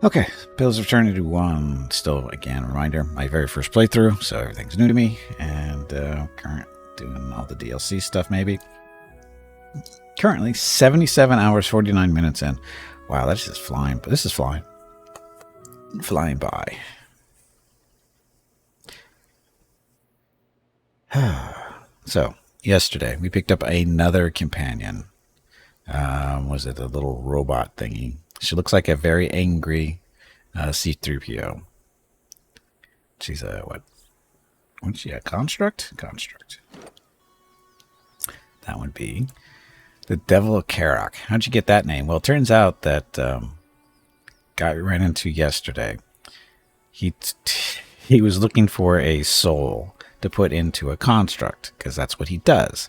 Okay, Bill's returning to one. Still, again, reminder, my very first playthrough, so everything's new to me, and current doing all the DLC stuff, maybe. Currently, 77 hours, 49 minutes in. Wow, that's just flying, but this is flying. Flying by. So, yesterday, we picked up another companion. Was it a little robot thingy? She looks like a very angry C3PO. She's a what? What's she? A construct? Construct. That would be the Devil of Karok. How'd you get that name? Well, it turns out that guy we ran into yesterday, he was looking for a soul to put into a construct because that's what he does,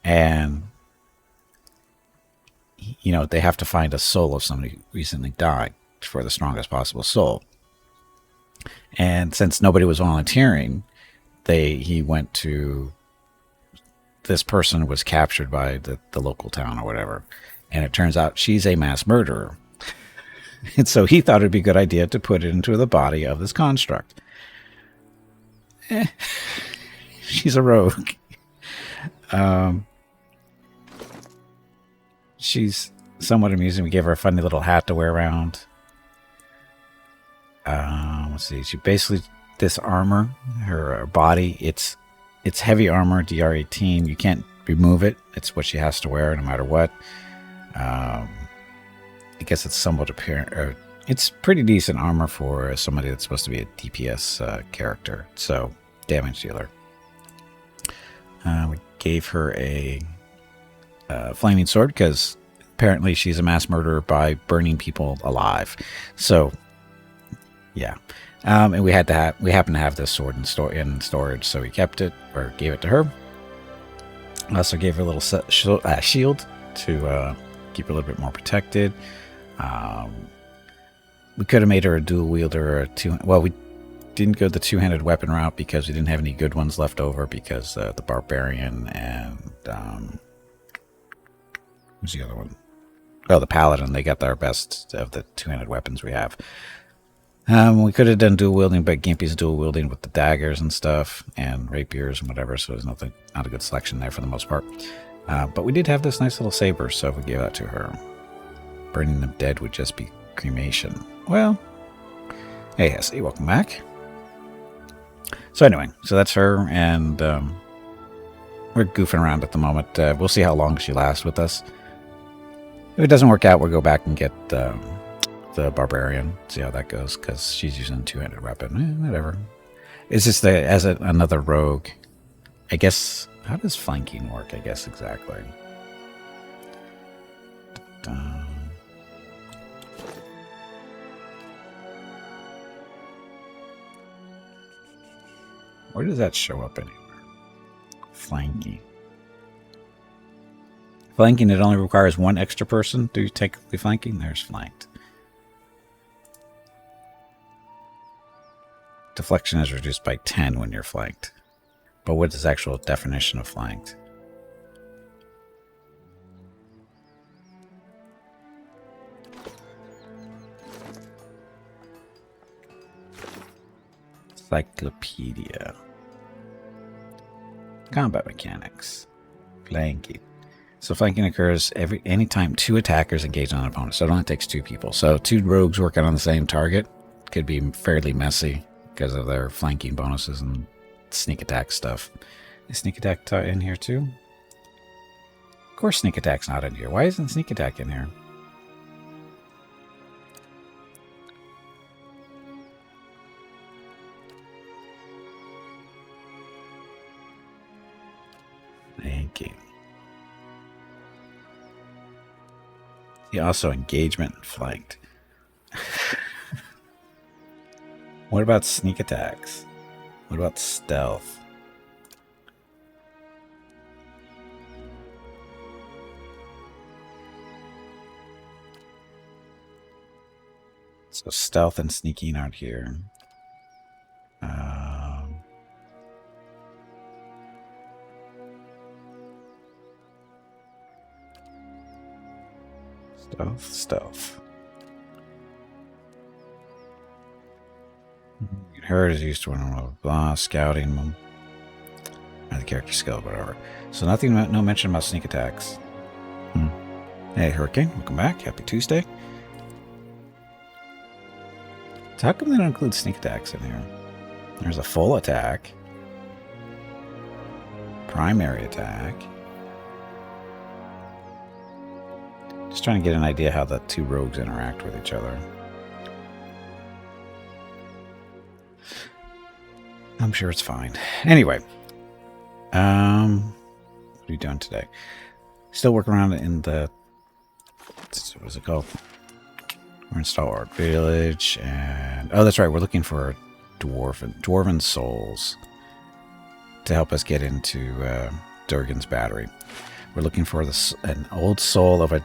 and they have to find a soul of somebody who recently died for the strongest possible soul. And since nobody was volunteering, he went to this person was captured by the local town or whatever, and it turns out she's a mass murderer. And so he thought it'd be a good idea to put it into the body of this construct. She's a rogue. She's somewhat amusing. We gave her a funny little hat to wear around. Let's see. She basically, this armor, her body, it's heavy armor, DR18. You can't remove it. It's what she has to wear no matter what. I guess it's somewhat apparent. It's pretty decent armor for somebody that's supposed to be a DPS character. So, damage dealer. We gave her a flaming sword because apparently she's a mass murderer by burning people alive. So, yeah. And we happen to have this sword in storage, so we kept it or gave it to her. Also gave her a little shield to keep her a little bit more protected. We could have made her a dual wielder or we didn't go the two-handed weapon route because we didn't have any good ones left over because the barbarian and who's the other one? Oh, the paladin. They got our best of the two-handed weapons we have. We could have done dual wielding, but Gimpy's dual wielding with the daggers and stuff and rapiers and whatever, so there's not a good selection there for the most part. But we did have this nice little saber, so if we gave that to her, burning them dead would just be cremation. Well, hey, Essie, welcome back. So anyway, so that's her, and we're goofing around at the moment. We'll see how long she lasts with us. If it doesn't work out, we'll go back and get the barbarian, see how that goes, because she's using a two-handed weapon. Whatever. It's just another rogue. I guess, how does flanking work? I guess exactly. Where does that show up anywhere? Flanking. Flanking, it only requires one extra person to technically flanking. There's flanked. Deflection is reduced by 10 when you're flanked. But what is the actual definition of flanked? Encyclopedia. Combat mechanics. Flanking. So flanking occurs anytime two attackers engage on an opponent. So it only takes two people. So two rogues working on the same target could be fairly messy because of their flanking bonuses and sneak attack stuff. Is sneak attack in here too? Of course sneak attack's not in here. Why isn't sneak attack in here? Flanking. Yeah, also engagement and flanked. What about sneak attacks? What about stealth? So stealth and sneaking aren't here. Stealth. Herd is used to blah, blah, blah, scouting them. The character skill, whatever. So nothing, no mention about sneak attacks. Hey, Hurricane, welcome back. Happy Tuesday. So how come they don't include sneak attacks in here? There's a full attack. Primary attack. Just trying to get an idea how the two rogues interact with each other. I'm sure it's fine. Anyway. What are you doing today? Still working around in the... What's it called? We're in Stalwart Village, and... Oh, that's right. We're looking for dwarven souls to help us get into Durgan's battery. We're looking for an old soul of a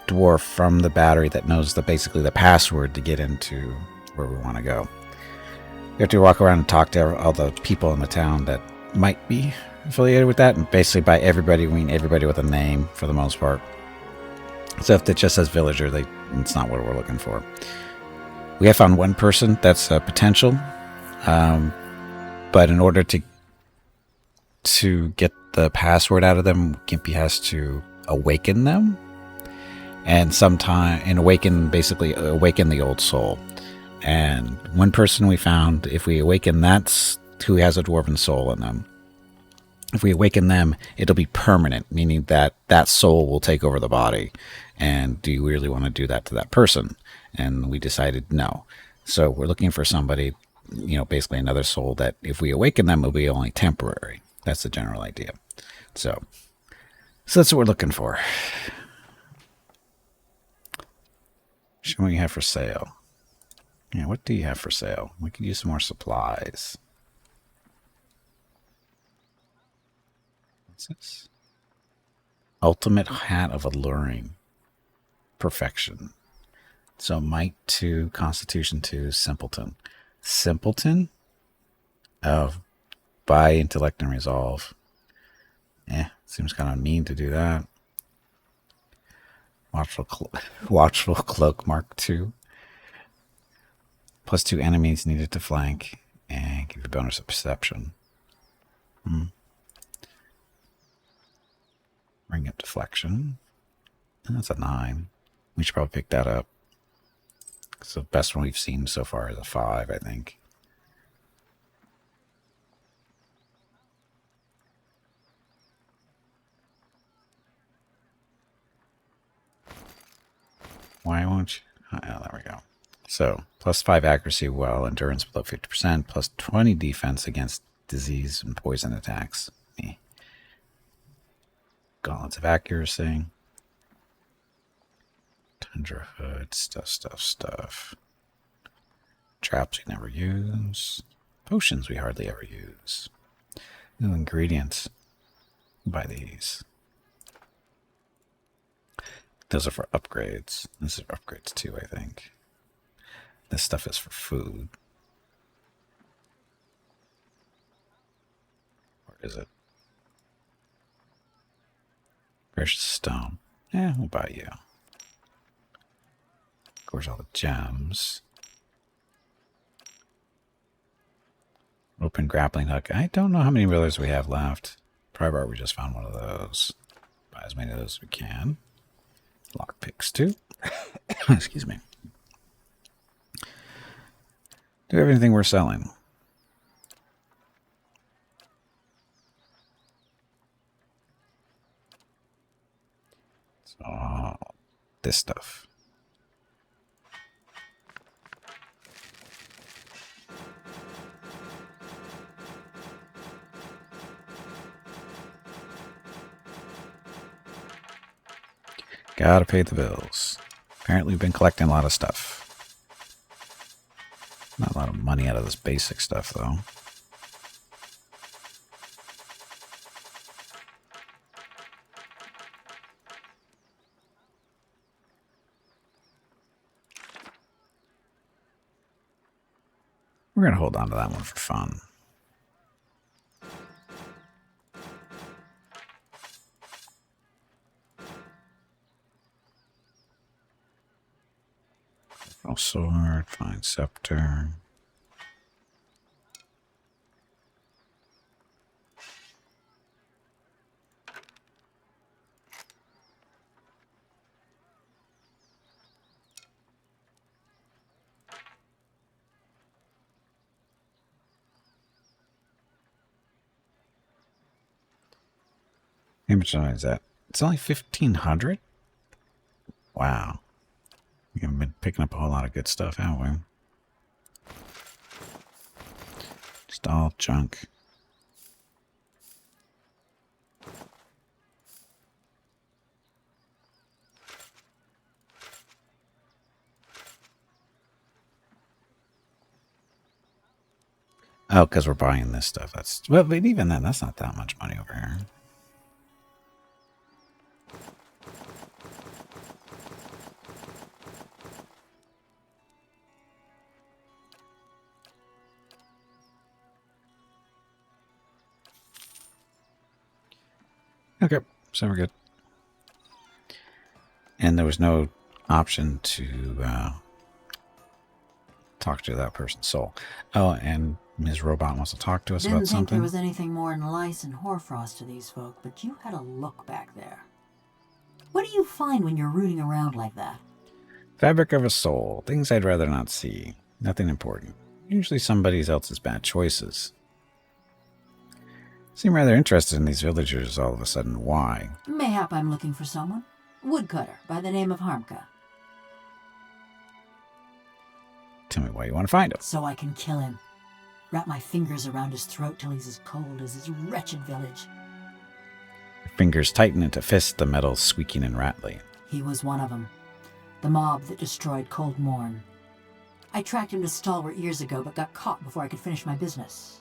dwarf from the battery that knows basically the password to get into where we want to go. We have to walk around and talk to all the people in the town that might be affiliated with that, and basically by everybody, we mean everybody with a name for the most part. So if it just says villager, it's not what we're looking for. We have found one person that's a potential, but in order to get the password out of them, Gimpy has to awaken them, and basically awaken the old soul. And one person we found, if we awaken, that's who has a dwarven soul in them. If we awaken them, it'll be permanent, meaning that that soul will take over the body. And do you really want to do that to that person? And we decided no. So we're looking for somebody, basically another soul that if we awaken them, it'll be only temporary. That's the general idea. So that's what we're looking for. What do you have for sale? Yeah, what do you have for sale? We could use some more supplies. What's this? Ultimate Hat of Alluring. Perfection. So Might 2, Constitution 2, Simpleton. Simpleton? By Intellect and Resolve. Seems kind of mean to do that. Watchful Cloak Mark 2. +2 enemies needed to flank. And give you bonus of perception. Ring up deflection. And that's a 9. We should probably pick that up. So the best one we've seen so far is a 5, I think. Why won't you? Oh, there we go. So, +5 accuracy while endurance below 50%, +20 defense against disease and poison attacks. Gauntlets of accuracy. Tundra hood, stuff. Traps we never use. Potions we hardly ever use. New ingredients. Buy these. Those are for upgrades. This is for upgrades too, I think. This stuff is for food. Where is it? Precious stone. Yeah, we'll buy you. Of course, all the gems. Open grappling hook. I don't know how many wheelers we have left. Probably we just found one of those. Buy as many of those as we can. Lockpicks too. Excuse me. Do we have anything we're selling? So, this stuff. Gotta pay the bills. Apparently we've been collecting a lot of stuff. Not a lot of money out of this basic stuff, though. We're going to hold on to that one for fun. Sword, fine scepter. How much money is that? It's only 1,500? Wow. We haven't been picking up a whole lot of good stuff, have we? Just all junk. Oh, because we're buying this stuff. That's well, but even then, that's not that much money over here. Okay, so we're good. And there was no option to talk to that person's soul. Oh, and Ms. Robot wants to talk to us about something. Didn't think there was anything more than lice and hoarfrost to these folk, but you had a look back there. What do you find when you're rooting around like that? Fabric of a soul. Things I'd rather not see. Nothing important. Usually somebody else's bad choices. Seem rather interested in these villagers all of a sudden. Why? Mayhap I'm looking for someone. Woodcutter by the name of Harmka. Tell me why you want to find him. So I can kill him. Wrap my fingers around his throat till he's as cold as his wretched village. Your fingers tighten into fists, the metal squeaking and rattling. He was one of them. The mob that destroyed Cold Morn. I tracked him to Stalwart years ago, but got caught before I could finish my business.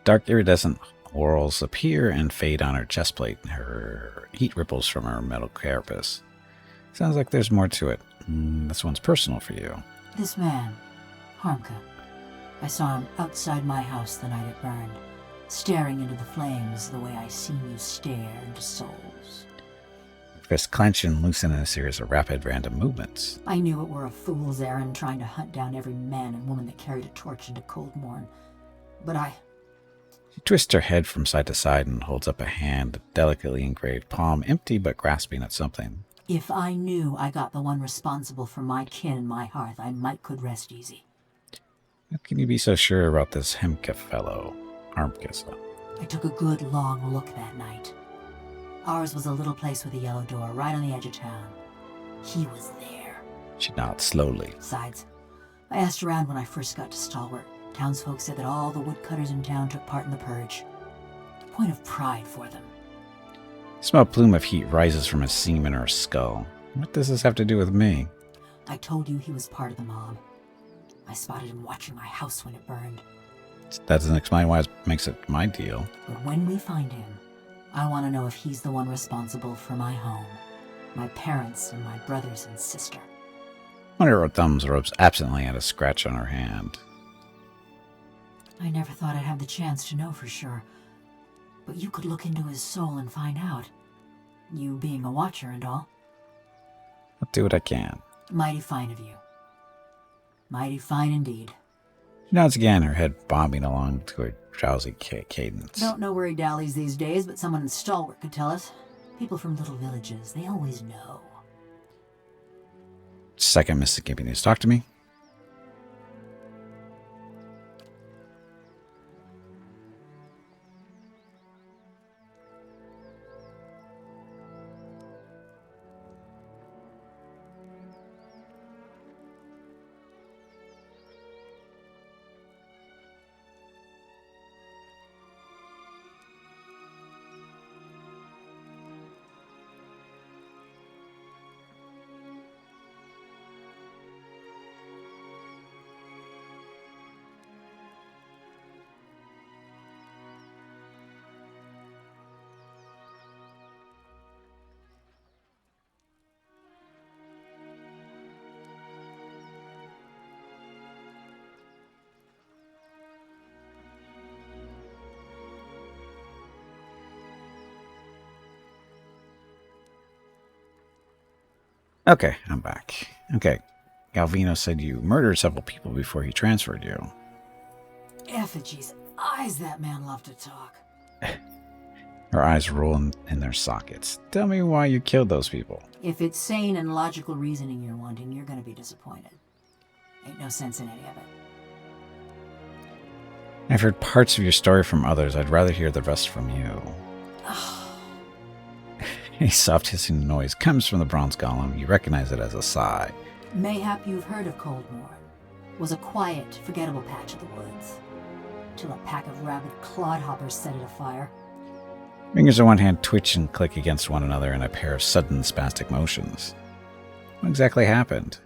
Dark iridescent whorls appear and fade on her chest plate. Her heat ripples from her metal carapace. Sounds like there's more to it. This one's personal for you. This man, Harmka. I saw him outside my house the night it burned, staring into the flames the way I seen you stare into souls. Fists clench and loosen in a series of rapid, random movements. I knew it were a fool's errand trying to hunt down every man and woman that carried a torch into Cold Morn, but She twists her head from side to side and holds up a hand, a delicately engraved palm, empty but grasping at something. If I knew I got the one responsible for my kin and my hearth, I could rest easy. How can you be so sure about this Hemka fellow? Armkiss. I took a good long look that night. Ours was a little place with a yellow door right on the edge of town. He was there. She nods slowly. Besides, I asked around when I first got to Stalwart. Townsfolk said that all the woodcutters in town took part in the purge. Point of pride for them. A small plume of heat rises from his seam in her skull. What does this have to do with me? I told you he was part of the mob. I spotted him watching my house when it burned. That doesn't explain why it makes it my deal. But when we find him, I want to know if he's the one responsible for my home, my parents, and my brothers and sister. One of her thumbs rubs absently at a scratch on her hand. I never thought I'd have the chance to know for sure. But you could look into his soul and find out. You being a watcher and all. I'll do what I can. Mighty fine of you. Mighty fine indeed. She nods again, her head bobbing along to a drowsy cadence. Don't know where he dallies these days, but someone in Stalwart could tell us. People from little villages, they always know. Second, Mrs. Gimpy needs to talk to me. Okay, I'm back. Okay, Galvino said you murdered several people before he transferred you. Effigy's eyes, that man loved to talk. Her eyes roll in their sockets. Tell me why you killed those people. If it's sane and logical reasoning you're wanting, you're gonna be disappointed. Ain't no sense in any of it. I've heard parts of your story from others. I'd rather hear the rest from you. A soft hissing noise comes from the bronze golem. You recognize it as a sigh. Mayhap you've heard of Coldmorn. Was a quiet, forgettable patch of the woods. Till a pack of rabid clodhoppers set it afire. Fingers on one hand twitch and click against one another in a pair of sudden spastic motions. What exactly happened?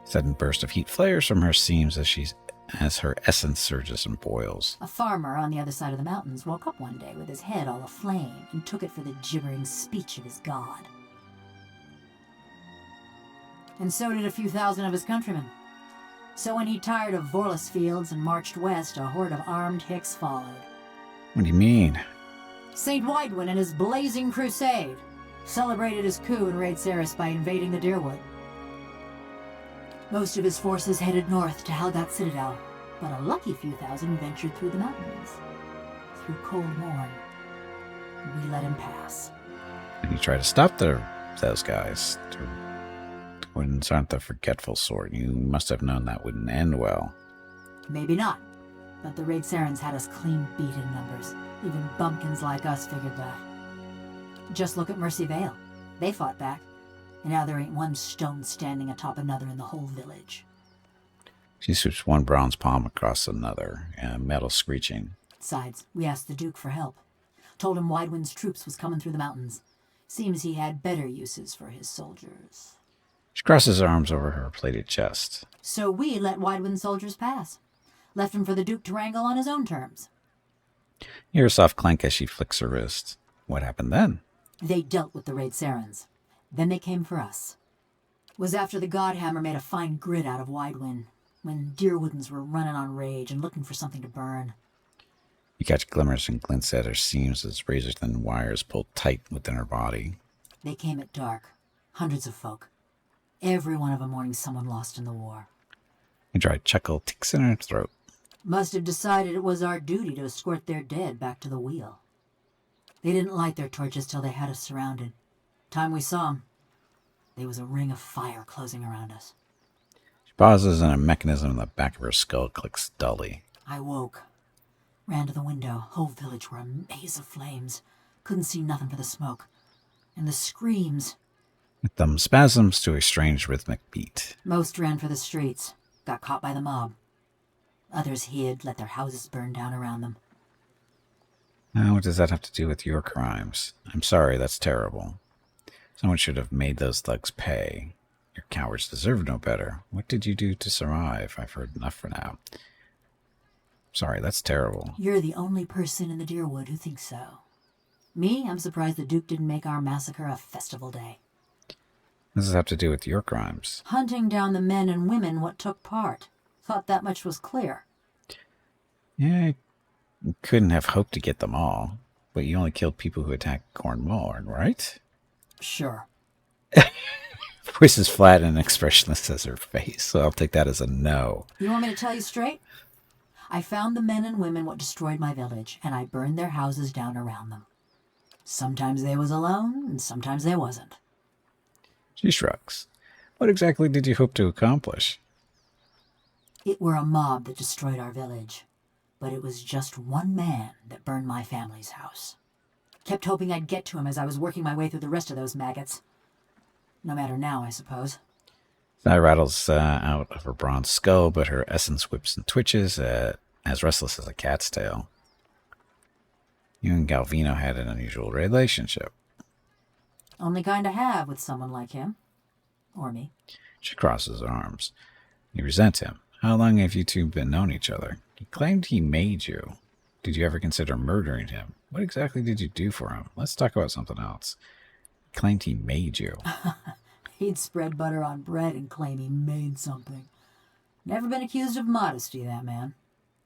Sudden burst of heat flares from her seams as her essence surges and boils. A farmer on the other side of the mountains woke up one day with his head all aflame and took it for the gibbering speech of his god. And so did a few thousand of his countrymen. So when he tired of Vorlus fields and marched west, a horde of armed Hicks followed. What do you mean? Saint Widwin and his blazing crusade celebrated his coup in Raid Saris by invading the Deerwood. Most of his forces headed north to Halgat Citadel, but a lucky few thousand ventured through the mountains. Through Cold Morn. We let him pass. And you try to stop those guys. Wouldn't aren't the forgetful sort. You must have known that wouldn't end well. Maybe not, but the Raid Sarens had us clean beat in numbers. Even bumpkins like us figured that. Just look at Mercy Vale. They fought back, and now there ain't one stone standing atop another in the whole village. She switched one bronze palm across another, metal screeching. Besides, we asked the Duke for help. Told him Widewind's troops was coming through the mountains. Seems he had better uses for his soldiers. She crosses her arms over her plated chest. So we let Widewind's soldiers pass. Left him for the Duke to wrangle on his own terms. You hear a soft clank as she flicks her wrist. What happened then? They dealt with the Raid Sarens. Then they came for us. Was after the Godhammer made a fine grit out of Widewind, when Deerwoodens were running on rage and looking for something to burn. You catch glimmers and glints at her seams as razor-thin wires pulled tight within her body. They came at dark. Hundreds of folk. Every one of them mourning someone lost in the war. A dry chuckle ticks in her throat. Must have decided it was our duty to escort their dead back to the wheel. They didn't light their torches till they had us surrounded. Time we saw them, there was a ring of fire closing around us. She pauses and a mechanism in the back of her skull clicks dully. I woke. Ran to the window. Whole village were a maze of flames. Couldn't see nothing for the smoke. And the screams. With them spasms to a strange rhythmic beat. Most ran for the streets. Got caught by the mob. Others hid, let their houses burn down around them. Now, what does that have to do with your crimes? I'm sorry, that's terrible. Someone should have made those thugs pay. Your cowards deserve no better. What did you do to survive? I've heard enough for now. Sorry, that's terrible. You're the only person in the Deerwood who thinks so. Me, I'm surprised the Duke didn't make our massacre a festival day. What does this have to do with your crimes? Hunting down the men and women what took part. Thought that much was clear. Yeah, you couldn't have hoped to get them all. But you only killed people who attacked Cornwall, right? Sure. Voice is flat and expressionless as her face, so I'll take that as a no. You want me to tell you straight? I found the men and women what destroyed my village, and I burned their houses down around them. Sometimes they was alone, and sometimes they wasn't. She shrugs. What exactly did you hope to accomplish? It were a mob that destroyed our village, but it was just one man that burned my family's house. Kept hoping I'd get to him as I was working my way through the rest of those maggots. No matter now, I suppose. Sigh rattles out of her bronze skull, but her essence whips and twitches, as restless as a cat's tail. You and Galvino had an unusual relationship. Only kind to have with someone like him. Or me. She crosses her arms. You resent him. How long have you two been known each other? He claimed he made you. Did you ever consider murdering him? What exactly did you do for him? Let's talk about something else. He claimed he made you. He'd spread butter on bread and claim he made something. Never been accused of modesty, that man.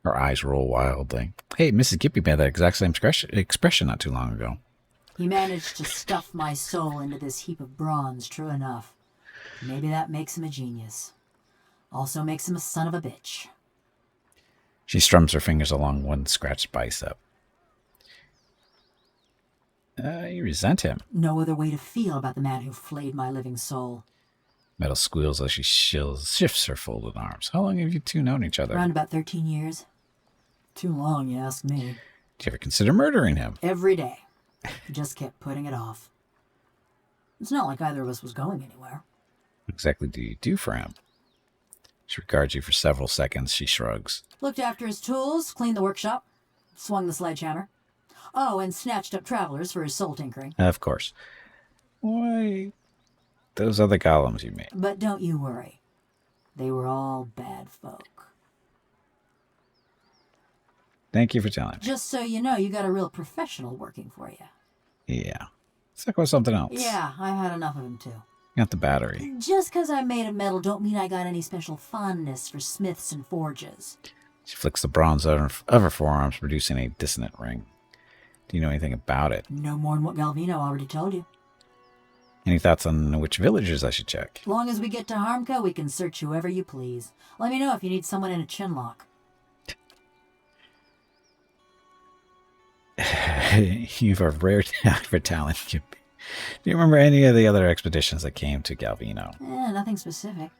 Her eyes roll wildly. Hey, Mrs. Gippy made that exact same expression not too long ago. He managed to stuff my soul into this heap of bronze, true enough. Maybe that makes him a genius. Also makes him a son of a bitch. She strums her fingers along one scratched bicep. You resent him. No other way to feel about the man who flayed my living soul. Metal squeals as she shifts her folded arms. How long have you two known each other? Around about 13 years. Too long, you ask me. Did you ever consider murdering him? Every day. Just kept putting it off. It's not like either of us was going anywhere. What exactly do you do for him? She regards you for several seconds. She shrugs. Looked after his tools, cleaned the workshop, swung the sledgehammer. Oh, and snatched up travelers for his soul tinkering. Of course. Why, those other golems you made. But don't you worry. They were all bad folk. Thank you for telling me. Just so you know, you got a real professional working for you. Yeah. Let's talk about something else. Yeah, I've had enough of him too. Got the battery. Just 'cause I'm made of metal don't mean I got any special fondness for smiths and forges. She flicks the bronze of her forearms, producing a dissonant ring. Do you know anything about it? No more than what Galvino already told you. Any thoughts on which villagers I should check? As long as we get to Harmka, we can search whoever you please. Let me know if you need someone in a chinlock. You've a rare for talent. Do you remember any of the other expeditions that came to Galvino? Nothing specific.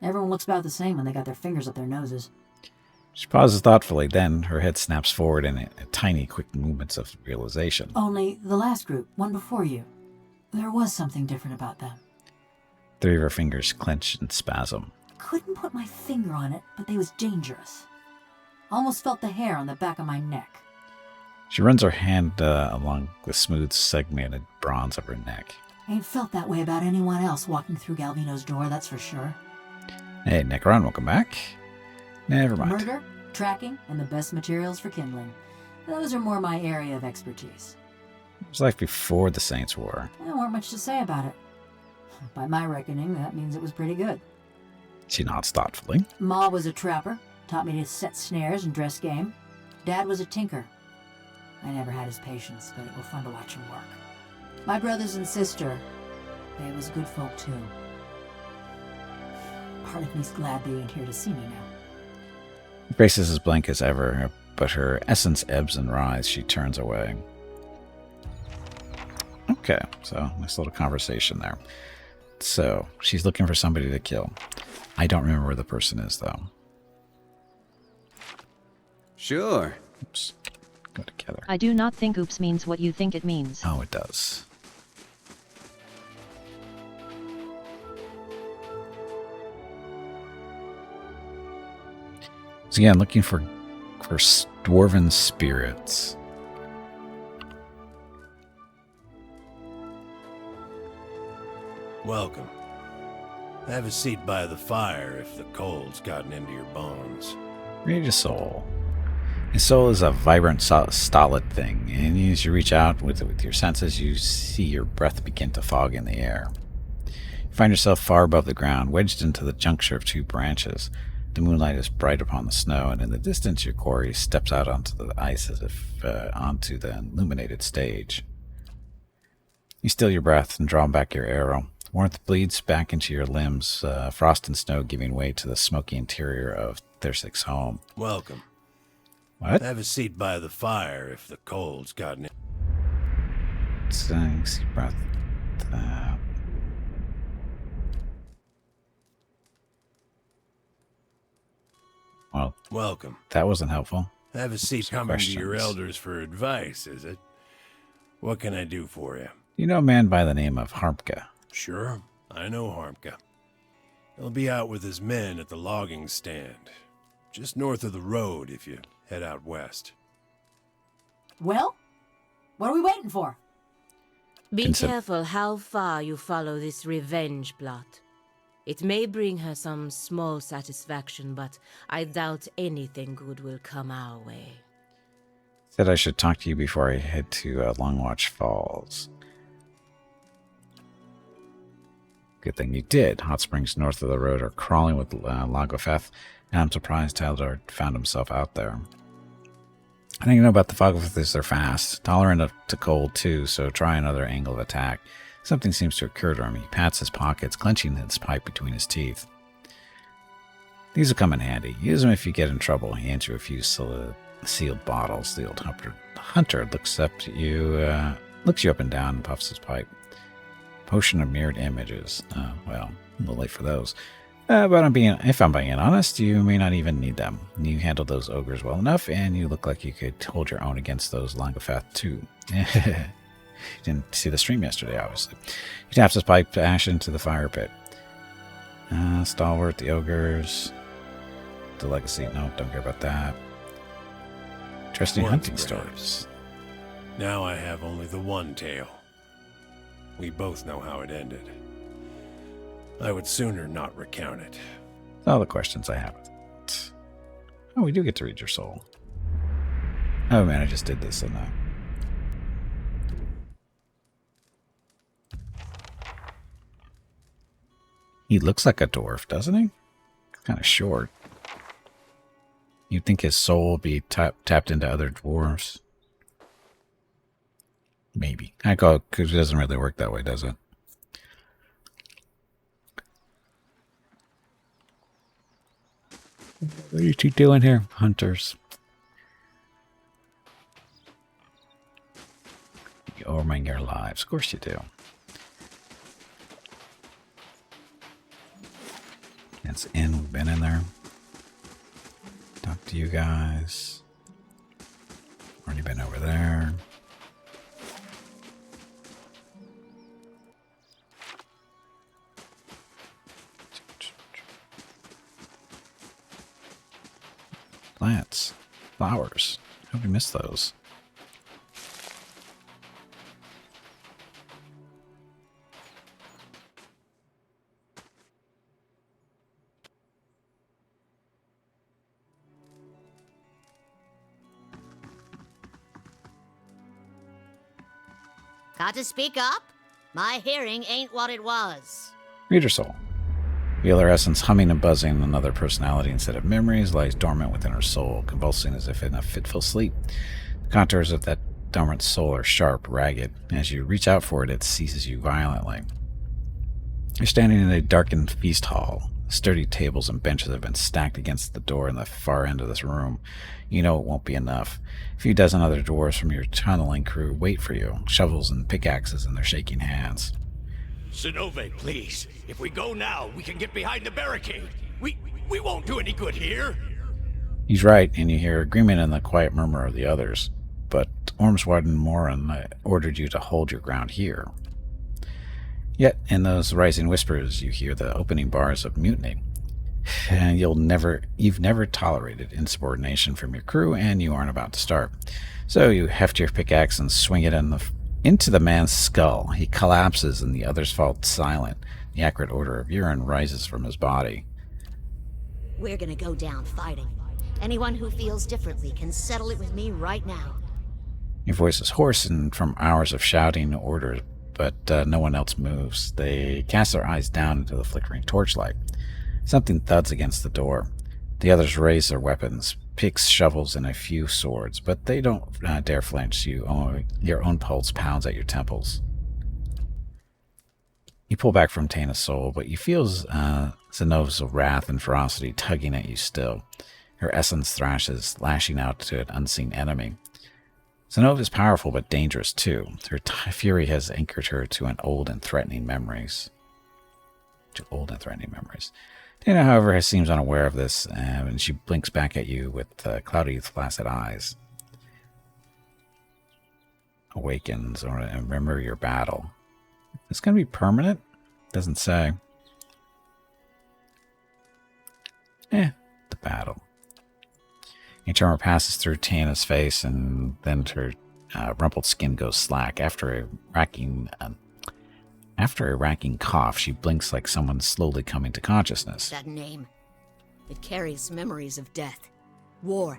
Everyone looks about the same when they got their fingers up their noses. She pauses thoughtfully, then her head snaps forward in tiny, quick movements of realization. Only the last group, one before you. There was something different about them. 3 of her fingers clench and spasm. Couldn't put my finger on it, but they was dangerous. Almost felt the hair on the back of my neck. She runs her hand along the smooth, segmented bronze of her neck. Ain't felt that way about anyone else walking through Galvino's door, that's for sure. Hey, Necron, welcome back. Never mind. Murder, tracking, and the best materials for kindling. Those are more my area of expertise. It was life before the Saints' War. There weren't much to say about it. By my reckoning, that means it was pretty good. She nods thoughtfully. Ma was a trapper, taught me to set snares and dress game. Dad was a tinker. I never had his patience, but it was fun to watch him work. My brothers and sister, they was good folk too. Part of me's glad they ain't here to see me now. Grace is as blank as ever, but her essence ebbs and rises. She turns away. Okay, so nice little conversation there. So, she's looking for somebody to kill. I don't remember where the person is, though. Sure. Oops. Go together. I do not think oops means what you think it means. Oh, it does. So again, looking for dwarven spirits. Welcome. Have a seat by the fire if the cold's gotten into your bones. Read your soul. His soul is a vibrant, stolid thing, and as you reach out with your senses, you see your breath begin to fog in the air. You find yourself far above the ground, wedged into the juncture of 2 branches. The moonlight is bright upon the snow, and in the distance your quarry steps out onto the ice as if onto the illuminated stage. You still your breath and draw back your arrow. Warmth bleeds back into your limbs, frost and snow giving way to the smoky interior of Thyrsik's home. Welcome. What? Have a seat by the fire if the cold's gotten in. Thanks, breath. Well, Welcome. that wasn't helpful. Have a seat. Some Coming to your questions. elders for advice, is it? What can I do for you? You know a man by the name of Harmka. Sure, I know Harmka. He'll be out with his men at the logging stand, just north of the road if you head out west. Well, what are we waiting for? Be Consi- careful how far you follow this revenge plot. It may bring her some small satisfaction, but I doubt anything good will come our way. Said I should talk to you before I head to Longwatch Falls. Good thing you did. Hot springs north of the road are crawling with Lagofeth, and I'm surprised Taldor found himself out there. I think you know about the Fogofeth is they're fast, tolerant to cold too, so try another angle of attack. Something seems to occur to him. He pats his pockets, clenching his pipe between his teeth. These will come in handy. Use them if you get in trouble. He hands you a few sealed bottles. The old hunter looks up at you, looks you up and down, and puffs his pipe. Potion of mirrored images. Well, a little late for those. But if I'm being honest, you may not even need them. You handled those ogres well enough, and you look like you could hold your own against those Langofath too. You didn't see the stream yesterday, obviously. He taps his pipe ash into the fire pit. Stalwart, the ogres, the legacy. No, don't care about that. Interesting Once, hunting perhaps. stories. Now I have only the one tale. We both know how it ended. I would sooner not recount it. All the questions I have. Oh, we do get to read your soul. Oh man, I just did this and he looks like a dwarf, doesn't he? Kind of short. You'd think his soul would be tapped into other dwarves. Maybe. I call it because it doesn't really work that way, does it? What are you two doing here, hunters? You overman your lives. Of course you do. It's in. We've been in there. Talk to you guys. Already been over there. Plants. Flowers. How did we miss those? Got to speak up? My hearing ain't what it was. Read your soul. Feel her essence humming and buzzing. Another personality instead of memories lies dormant within her soul, convulsing as if in a fitful sleep. The contours of that dormant soul are sharp, ragged. As you reach out for it, it seizes you violently. You're standing in a darkened feast hall. Sturdy tables and benches have been stacked against the door in the far end of this room. You know it won't be enough. A few dozen other dwarves from your tunneling crew wait for you, shovels and pickaxes in their shaking hands. Zenove, please. If we go now, we can get behind the barricade. We won't do any good here. He's right, and you hear agreement in the quiet murmur of the others. But Ormswarden Morin ordered you to hold your ground here. Yet, in those rising whispers, you hear the opening bars of mutiny. And you've never tolerated insubordination from your crew, and you aren't about to start. So you heft your pickaxe and swing it into the man's skull. He collapses, and the others fall silent. The acrid odor of urine rises from his body. We're gonna go down fighting. Anyone who feels differently can settle it with me right now. Your voice is hoarse and from hours of shouting orders, but no one else moves. They cast their eyes down into the flickering torchlight. Something thuds against the door. The others raise their weapons, picks, shovels, and a few swords, but they don't dare flinch. Your own pulse pounds at your temples. You pull back from Tana's soul, but you feel Zenove's wrath and ferocity tugging at you still. Her essence thrashes, lashing out to an unseen enemy. Zenove is powerful but dangerous too. Her fury has anchored her to old and threatening memories. Tana, however, seems unaware of this, and she blinks back at you with cloudy, flaccid eyes. Awakens, or remember your battle. It's going to be permanent? Doesn't say. The battle. A tremor passes through Tana's face, and then her rumpled skin goes slack. After a racking cough, she blinks like someone slowly coming to consciousness. That name. It carries memories of death, war,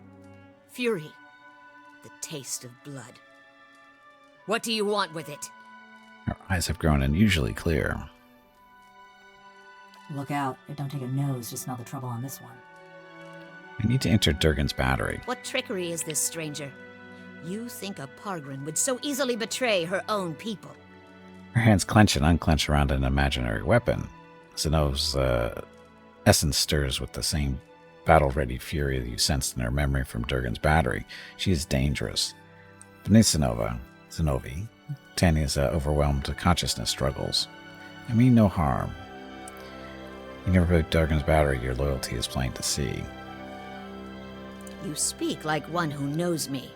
fury, the taste of blood. What do you want with it? Her eyes have grown unusually clear. Look out. It don't take a nose to smell the trouble on this one. I need to enter Durgan's battery. What trickery is this, stranger? You think a Pargrin would so easily betray her own people? Her hands clench and unclench around an imaginary weapon. Zenove's essence stirs with the same battle-ready fury that you sensed in her memory from Durgan's battery. She is dangerous. Beneath Zenovi, Tanya's overwhelmed consciousness struggles. I mean no harm. You never put Dargan's battery, your loyalty is plain to see. You speak like one who knows me.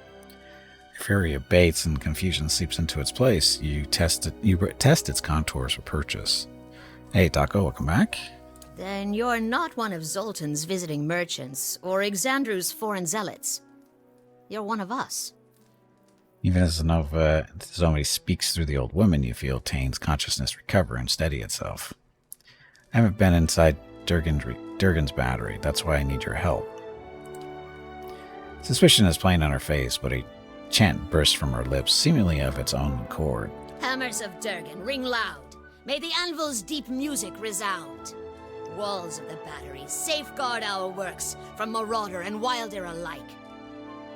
If fury abates and confusion seeps into its place, you test its contours for purchase. Hey, Taco, welcome back. Then you're not one of Zoltan's visiting merchants, or Exandru's foreign zealots. You're one of us. Even as Zombie speaks through the old woman, you feel Tane's consciousness recover and steady itself. I haven't been inside Durgan's battery. That's why I need your help. Suspicion is plain on her face, but a chant bursts from her lips, seemingly of its own accord. Hammers of Durgan, ring loud. May the anvil's deep music resound. Walls of the battery, safeguard our works from marauder and wilder alike.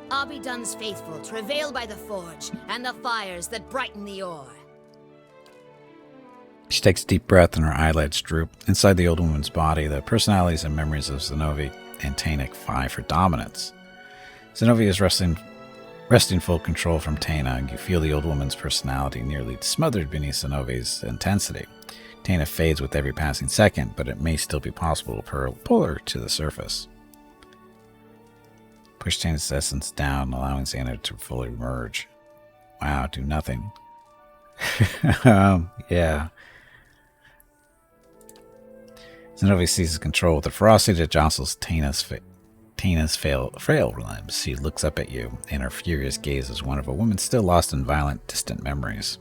Abidun's faithful travail by the forge and the fires that brighten the ore. She takes a deep breath and her eyelids droop. Inside the old woman's body, the personalities and memories of Zenovi and Tanek vie for dominance. Zenovi is wresting full control from Taina, and you feel the old woman's personality nearly smothered beneath Zenovi's intensity. Taina fades with every passing second, but it may still be possible to pull her to the surface. Push Taina's essence down, allowing Xander to fully merge. Wow, do nothing. Yeah. Zenovi seizes control with a ferocity that jostles Taina's frail limbs. She looks up at you, and her furious gaze is one of a woman still lost in violent, distant memories.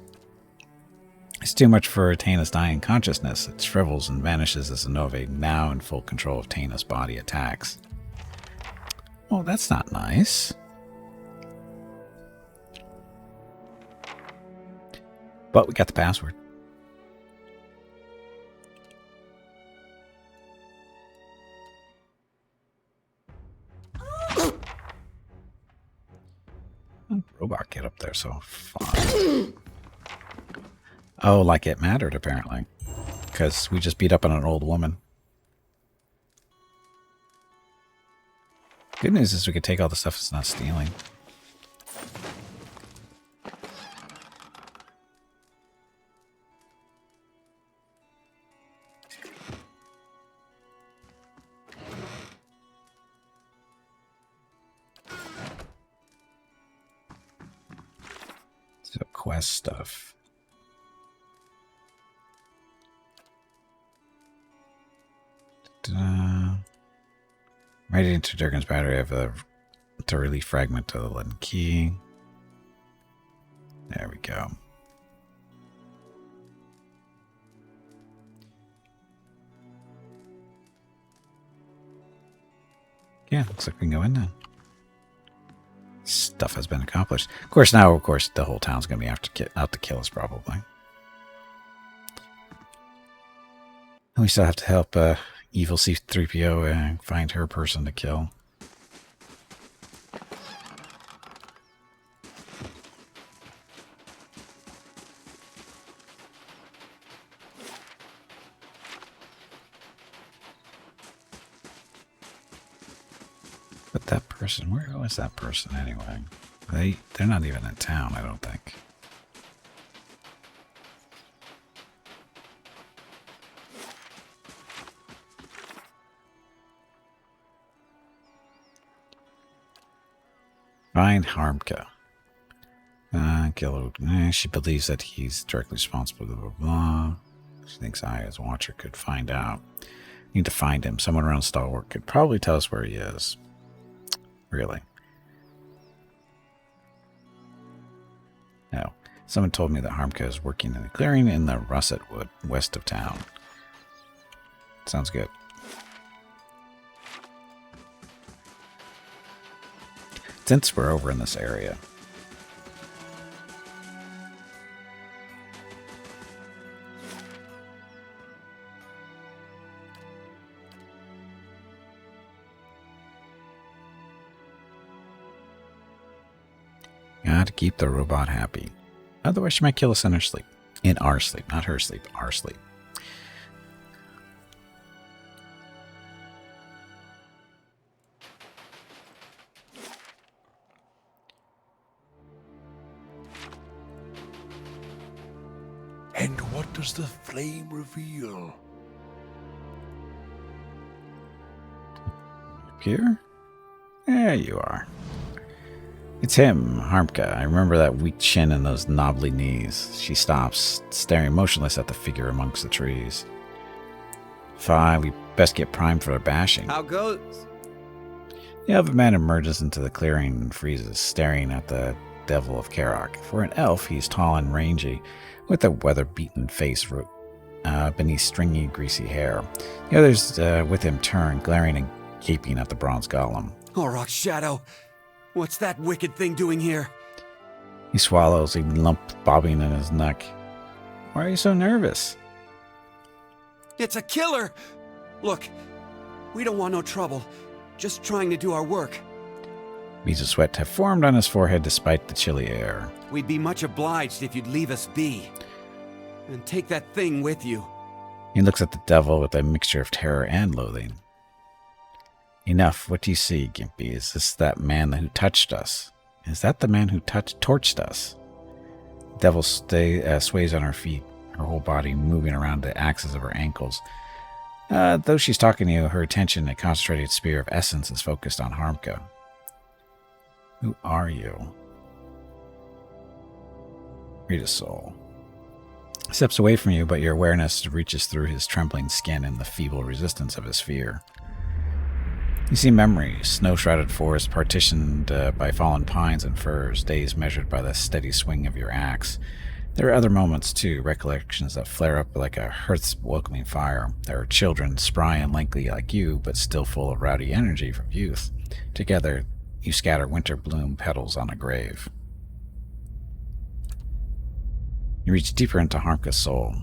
It's too much for Taina's dying consciousness. It shrivels and vanishes as Zenovi, now in full control of Taina's body, attacks. Oh, that's not nice. But we got the password. Robot get up there so far. Oh, like it mattered, apparently. Because we just beat up on an old woman. Good news is we could take all the stuff it's not stealing. So quest stuff. Right into Durgan's battery, I have to release fragment of the leaden key. There we go. Yeah, looks like we can go in now. Stuff has been accomplished. Of course, now, the whole town's going to be out to kill us, probably. And we still have to help evil C-3PO find her person to kill. But that person, where was that person anyway? They're not even in town, I don't think. Find Harmka. She believes that he's directly responsible, blah, blah, blah. She thinks I, as Watcher, could find out. Need to find him. Someone around Stalwart could probably tell us where he is. Really? No. Someone told me that Harmka is working in a clearing in the Russet Wood, west of town. Sounds good. Since we're over in this area, gotta keep the robot happy. Otherwise, she might kill us in her sleep. In our sleep, not her sleep, our sleep. And what does the flame reveal? here? There you are. It's him, Harmka. I remember that weak chin and those knobbly knees. She stops, staring motionless at the figure amongst the trees. Fine, we best get primed for a bashing. How goes? The elven man emerges into the clearing and freezes, staring at the devil of Karok. For an elf, he's tall and rangy, with a weather-beaten face beneath stringy, greasy hair. The others with him turn, glaring and gaping at the bronze golem. Auroch's shadow. What's that wicked thing doing here? He swallows, a lump bobbing in his neck. Why are you so nervous? It's a killer! Look, we don't want no trouble. Just trying to do our work. Beads of sweat have formed on his forehead despite the chilly air. We'd be much obliged if you'd leave us be. And take that thing with you. He looks at the devil with a mixture of terror and loathing. Enough. What do you see, Gimpy? Is this that man who touched us? Is that the man who torched us? The devil sways on her feet, her whole body moving around the axis of her ankles. Though she's talking to you, her attention, a concentrated spear of essence, is focused on Harmka. Who are you? Read a soul. He steps away from you, but your awareness reaches through his trembling skin and the feeble resistance of his fear. You see memories, snow-shrouded forest partitioned by fallen pines and firs, days measured by the steady swing of your axe. There are other moments, too, recollections that flare up like a hearth's welcoming fire. There are children, spry and lanky like you, but still full of rowdy energy from youth. Together, you scatter winter bloom petals on a grave. You reach deeper into Harmka's soul.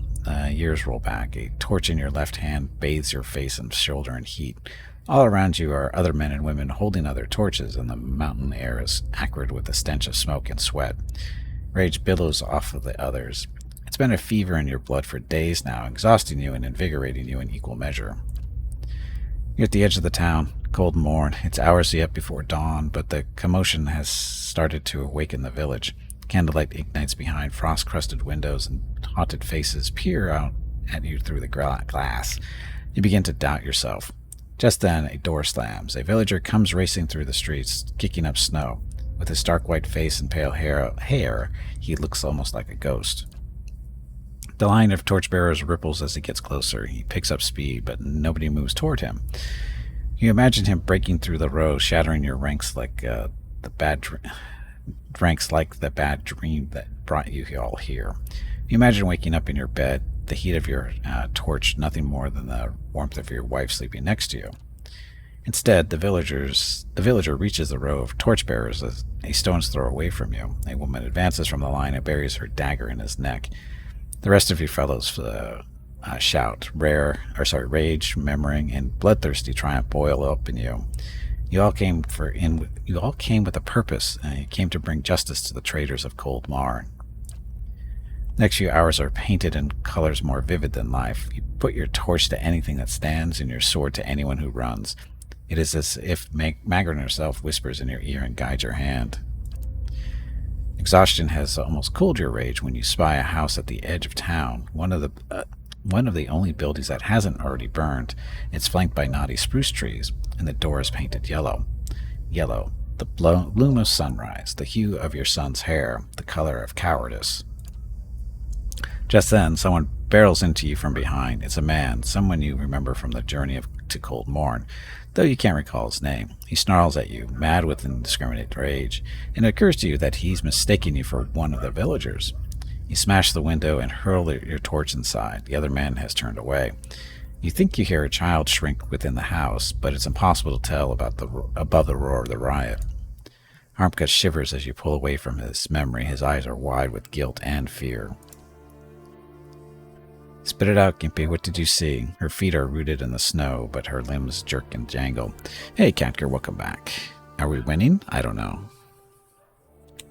Years roll back. A torch in your left hand bathes your face and shoulder in heat. All around you are other men and women holding other torches, and the mountain air is acrid with the stench of smoke and sweat. Rage billows off of the others. It's been a fever in your blood for days now, exhausting you and invigorating you in equal measure. You're at the edge of the town, cold morn. It's hours yet before dawn, but the commotion has started to awaken the village. Candlelight ignites behind frost-crusted windows, and haunted faces peer out at you through the glass. You begin to doubt yourself. Just then, a door slams. A villager comes racing through the streets, kicking up snow. With his stark white face and pale hair, he looks almost like a ghost. The line of torchbearers ripples as he gets closer. He picks up speed, but nobody moves toward him. You imagine him breaking through the row, shattering your ranks like the bad dream that brought you all here. You imagine waking up in your bed, the heat of your torch nothing more than the warmth of your wife sleeping next to you. Instead, the villager reaches the row of torchbearers a stone's throw away from you. A woman advances from the line and buries her dagger in his neck. The rest of you fellows shout. Rage, memory, and bloodthirsty triumph boil up in you. You all came with a purpose, and you came to bring justice to the traitors of Cold Marn. Next few hours are painted in colors more vivid than life. You put your torch to anything that stands and your sword to anyone who runs. It is as if Magrin herself whispers in your ear and guides your hand. Exhaustion has almost cooled your rage when you spy a house at the edge of town, one of the only buildings that hasn't already burned. It's flanked by knotty spruce trees, and the door is painted yellow. Yellow, the bloom of sunrise, the hue of your son's hair, the color of cowardice. Just then, someone barrels into you from behind. It's a man, someone you remember from the journey to Cold Morn, though you can't recall his name. He snarls at you, mad with indiscriminate rage, and it occurs to you that he's mistaken you for one of the villagers. You smash the window and hurl your torch inside. The other man has turned away. You think you hear a child shrink within the house, but it's impossible to tell above the roar of the riot. Harmka shivers as you pull away from his memory. His eyes are wide with guilt and fear. Spit it out, Gimpy. What did you see? Her feet are rooted in the snow, but her limbs jerk and jangle. Hey, Katker, welcome back. Are we winning? I don't know.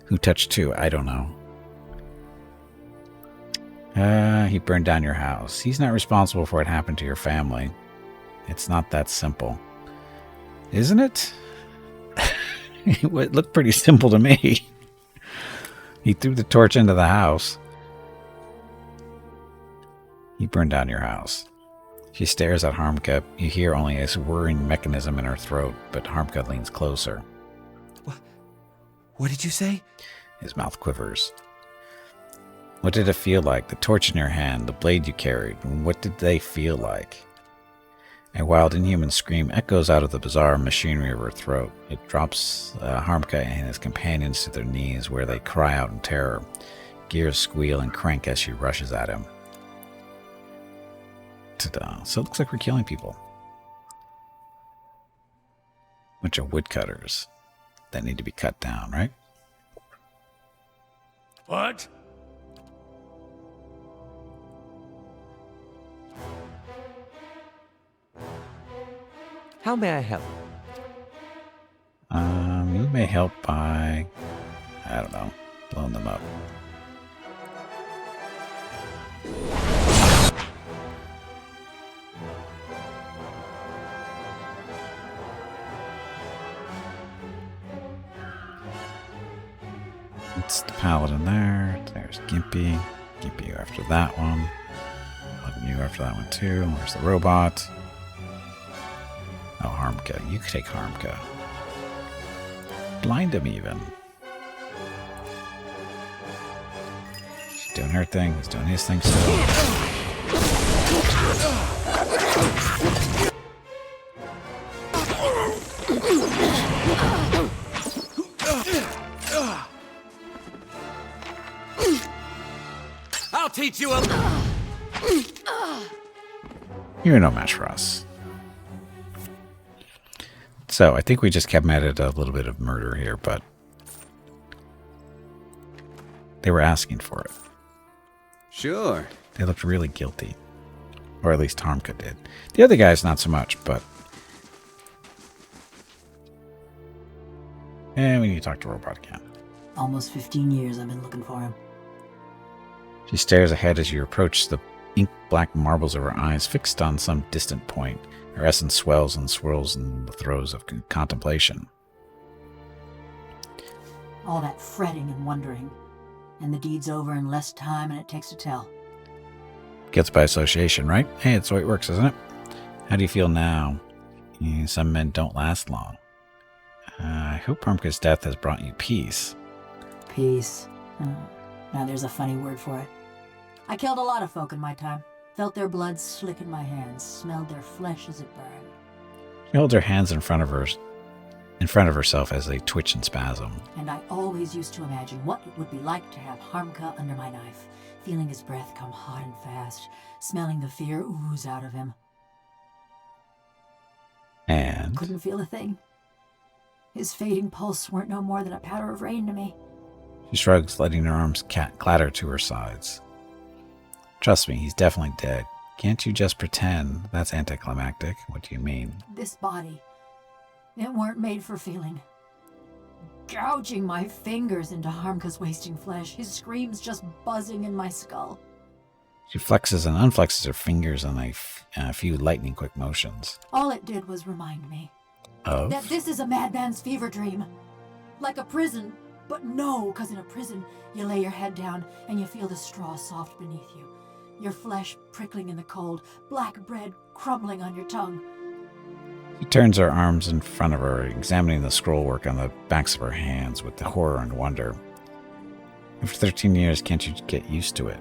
Who touched two? I don't know. He burned down your house. He's not responsible for what happened to your family. It's not that simple. Isn't it? It looked pretty simple to me. He threw the torch into the house. He burned down your house. She stares at Harmka. You hear only a whirring mechanism in her throat, but Harmka leans closer. What did you say? His mouth quivers. What did it feel like? The torch in your hand, the blade you carried. What did they feel like? A wild, inhuman scream echoes out of the bizarre machinery of her throat. It drops Harmka and his companions to their knees, where they cry out in terror. Gears squeal and crank as she rushes at him. Ta-da. So it looks like we're killing people. Bunch of woodcutters that need to be cut down, right? What? How may I help? You may help by, I don't know, blowing them up. It's the paladin there. There's Gimpy. Gimpy, you after that one. You after that one too. Where's the robot? Oh, Harmka. You could take Harmka. Blind him even. She's doing her thing. He's doing his thing still. I'll teach you a... You're no match for us. So, I think we just committed a little bit of murder here, but they were asking for it. Sure. They looked really guilty. Or at least Harmka did. The other guys, not so much, but... And we need to talk to Robot again. Almost 15 years I've been looking for him. She stares ahead as you approach, the ink-black marbles of her eyes fixed on some distant point. Her essence swells and swirls in the throes of contemplation. All that fretting and wondering. And the deed's over in less time than it takes to tell. Guilt by association, right? Hey, it's the way it works, isn't it? How do you feel now? Some men don't last long. I hope Harmka's death has brought you peace. Peace. Now there's a funny word for it. I killed a lot of folk in my time. Felt their blood slick in my hands. Smelled their flesh as it burned. She holds her hands in front of herself as they twitch and spasm. And I always used to imagine what it would be like to have Harmka under my knife, feeling his breath come hot and fast, smelling the fear ooze out of him. And? Couldn't feel a thing. His fading pulse weren't no more than a patter of rain to me. She shrugs, letting her arms clatter to her sides. Trust me, he's definitely dead. Can't you just pretend? That's anticlimactic. What do you mean? This body, it weren't made for feeling. Gouging my fingers into Harmka's wasting flesh, his screams just buzzing in my skull. She flexes and unflexes her fingers in a few lightning-quick motions. All it did was remind me Of? that this is a madman's fever dream. Like a prison, but no, because in a prison, you lay your head down and you feel the straw soft beneath you. Your flesh prickling in the cold, black bread crumbling on your tongue. She turns her arms in front of her, examining the scrollwork on the backs of her hands with horror and wonder. After 13 years, can't you get used to it?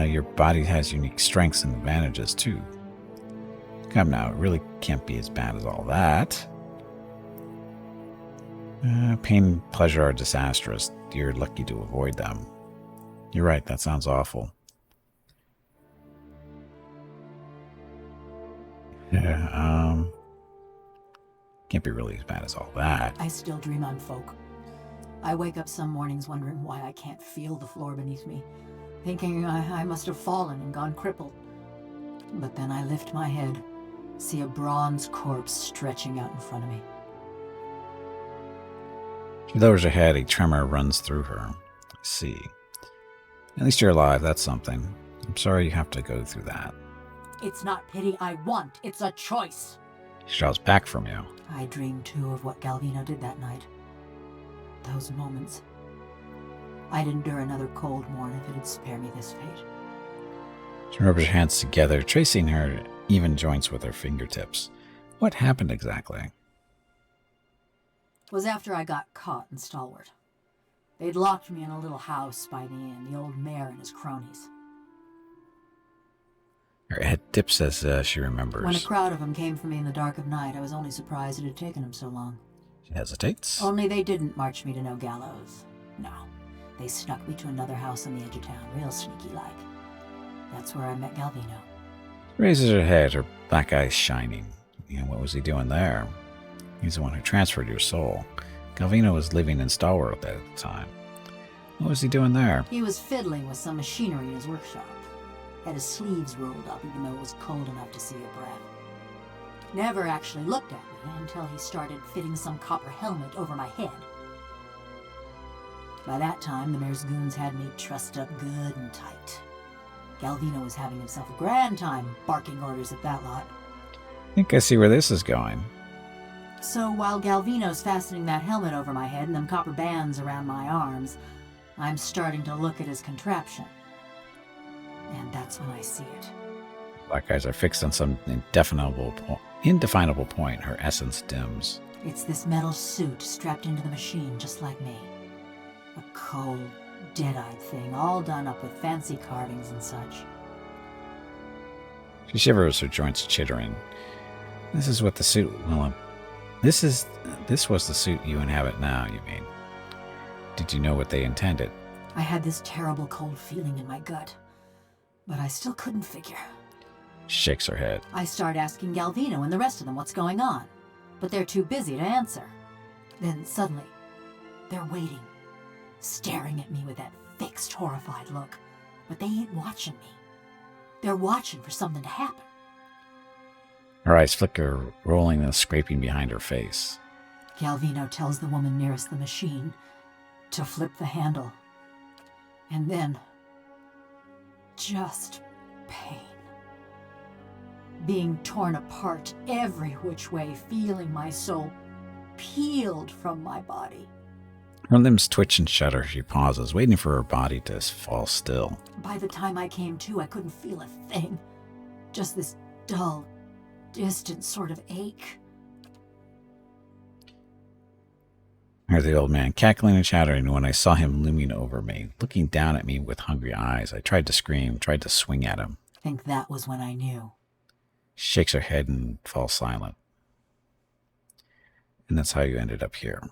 Your body has unique strengths and advantages, too. Come now, it really can't be as bad as all that. Pain and pleasure are disastrous. You're lucky to avoid them. You're right, that sounds awful. Yeah, can't be really as bad as all that. I still dream I'm folk. I wake up some mornings wondering why I can't feel the floor beneath me, thinking I must have fallen and gone crippled. But then I lift my head, see a bronze corpse stretching out in front of me. She lowers her head, a tremor runs through her. I see. At least you're alive, that's something. I'm sorry you have to go through that. It's not pity I want, it's a choice. She draws back from you. I dreamed too of what Galvino did that night. Those moments. I'd endure another cold morn if it'd spare me this fate. She rubs her hands together, tracing her even joints with her fingertips. What happened exactly? It was after I got caught in Stalwart. They'd locked me in a little house by the inn, the old mayor and his cronies. Her head dips as she remembers. When a crowd of them came for me in the dark of night, I was only surprised it had taken them so long. She hesitates. Only they didn't march me to no gallows. No. They snuck me to another house on the edge of town, real sneaky-like. That's where I met Galvino. She raises her head, her black eyes shining. What was he doing there? He's the one who transferred your soul. Galvino was living in Stalwart at the time. What was he doing there? He was fiddling with some machinery in his workshop. Had his sleeves rolled up even though it was cold enough to see a breath. Never actually looked at me until he started fitting some copper helmet over my head. By that time, the mayor's goons had me trussed up good and tight. Galvino was having himself a grand time barking orders at that lot. I think I see where this is going. So while Galvino's fastening that helmet over my head and them copper bands around my arms, I'm starting to look at his contraption. And that's when I see it. Black eyes are fixed on some indefinable point. Her essence dims. It's this metal suit strapped into the machine just like me. A cold, dead-eyed thing, all done up with fancy carvings and such. She shivers, her joints chittering. This is what the suit... Well, this was the suit you inhabit now, you mean? Did you know what they intended? I had this terrible cold feeling in my gut, but I still couldn't figure. She shakes her head. I start asking Galvino and the rest of them what's going on, but they're too busy to answer. Then suddenly, they're waiting, staring at me with that fixed, horrified look, but they ain't watching me. They're watching for something to happen. Her eyes flicker, rolling and scraping behind her face. Galvino tells the woman nearest the machine to flip the handle. And then, just pain. Being torn apart every which way, feeling my soul peeled from my body. Her limbs twitch and shudder. She pauses, waiting for her body to fall still. By the time I came to, I couldn't feel a thing. Just this dull, distant sort of ache. I heard the old man cackling and chattering when I saw him looming over me, looking down at me with hungry eyes. I tried to scream, tried to swing at him. I think that was when I knew. She shakes her head and falls silent. And that's how you ended up here.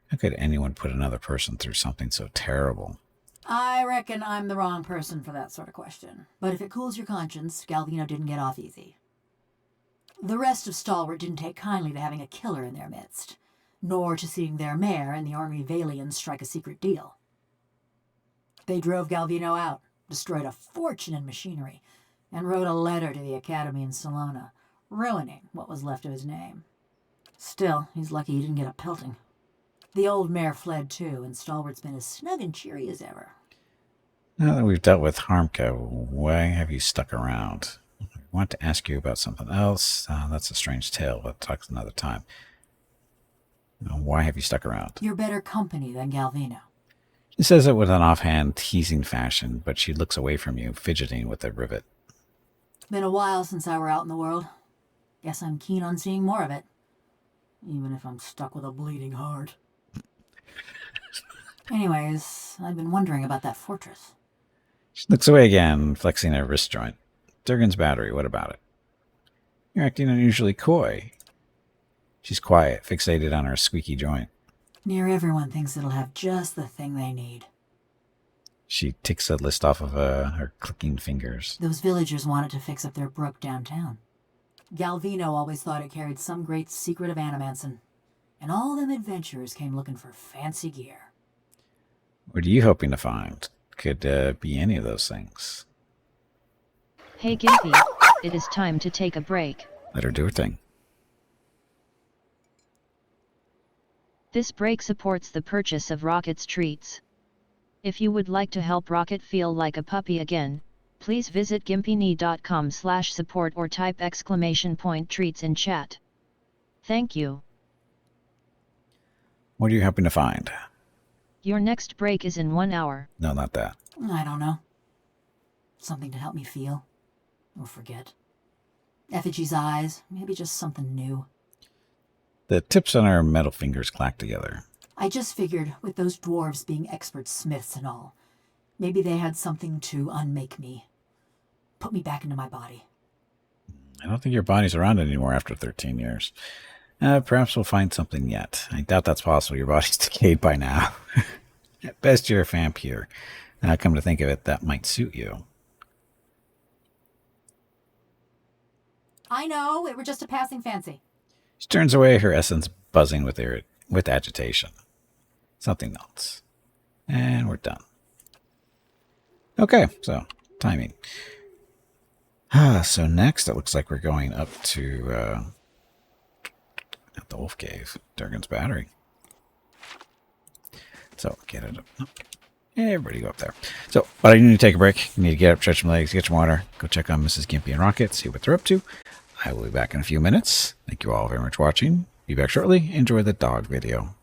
How could anyone put another person through something so terrible? I reckon I'm the wrong person for that sort of question. But if it cools your conscience, Galvino didn't get off easy. The rest of Stalwart didn't take kindly to having a killer in their midst, nor to seeing their mayor and the Ornery Valians strike a secret deal. They drove Galvino out, destroyed a fortune in machinery, and wrote a letter to the Academy in Salona, ruining what was left of his name. Still, he's lucky he didn't get a pelting. The old mayor fled too, and Stalwart's been as snug and cheery as ever. Now that we've dealt with Harmka, why have you stuck around? I want to ask you about something else. That's a strange tale, but talk another time. Why have you stuck around? You're better company than Galvino. She says it with an offhand, teasing fashion, but she looks away from you, fidgeting with a rivet. Been a while since I were out in the world. Guess I'm keen on seeing more of it. Even if I'm stuck with a bleeding heart. Anyways, I've been wondering about that fortress. She looks away again, flexing her wrist joint. Durgan's battery, what about it? You're acting unusually coy. She's quiet, fixated on her squeaky joint. Near everyone thinks it'll have just the thing they need. She ticks a list off of her clicking fingers. Those villagers wanted to fix up their brook downtown. Galvino always thought it carried some great secret of Animanson. And all them adventurers came looking for fancy gear. What are you hoping to find? Could be any of those things. Hey Gimpy, it is time to take a break. Let her do her thing. This break supports the purchase of Rocket's treats. If you would like to help Rocket feel like a puppy again, please visit gimpyknee.com/support or type !treats in chat. Thank you. What are you hoping to find? Your next break is in 1 hour. No, not that. I don't know. Something to help me feel. Or forget. Effigy's eyes, maybe just something new. The tips on our metal fingers clack together. I just figured, with those dwarves being expert smiths and all, maybe they had something to unmake me. Put me back into my body. I don't think your body's around anymore after 13 years. Perhaps we'll find something yet. I doubt that's possible. Your body's decayed by now. At best, you're a vampire. Come to think of it, that might suit you. I know, it were just a passing fancy. She turns away, her essence buzzing with agitation. Something else. And we're done. Okay, so, timing. So next, it looks like we're going up to at the Wolf Cave, Durgan's Battery. So, get it up. Oh, everybody go up there. So, but I need to take a break. You need to get up, stretch my legs, get some water, go check on Mrs. Gimpy and Rocket, see what they're up to. I will be back in a few minutes. Thank you all very much for watching. Be back shortly. Enjoy the dog video.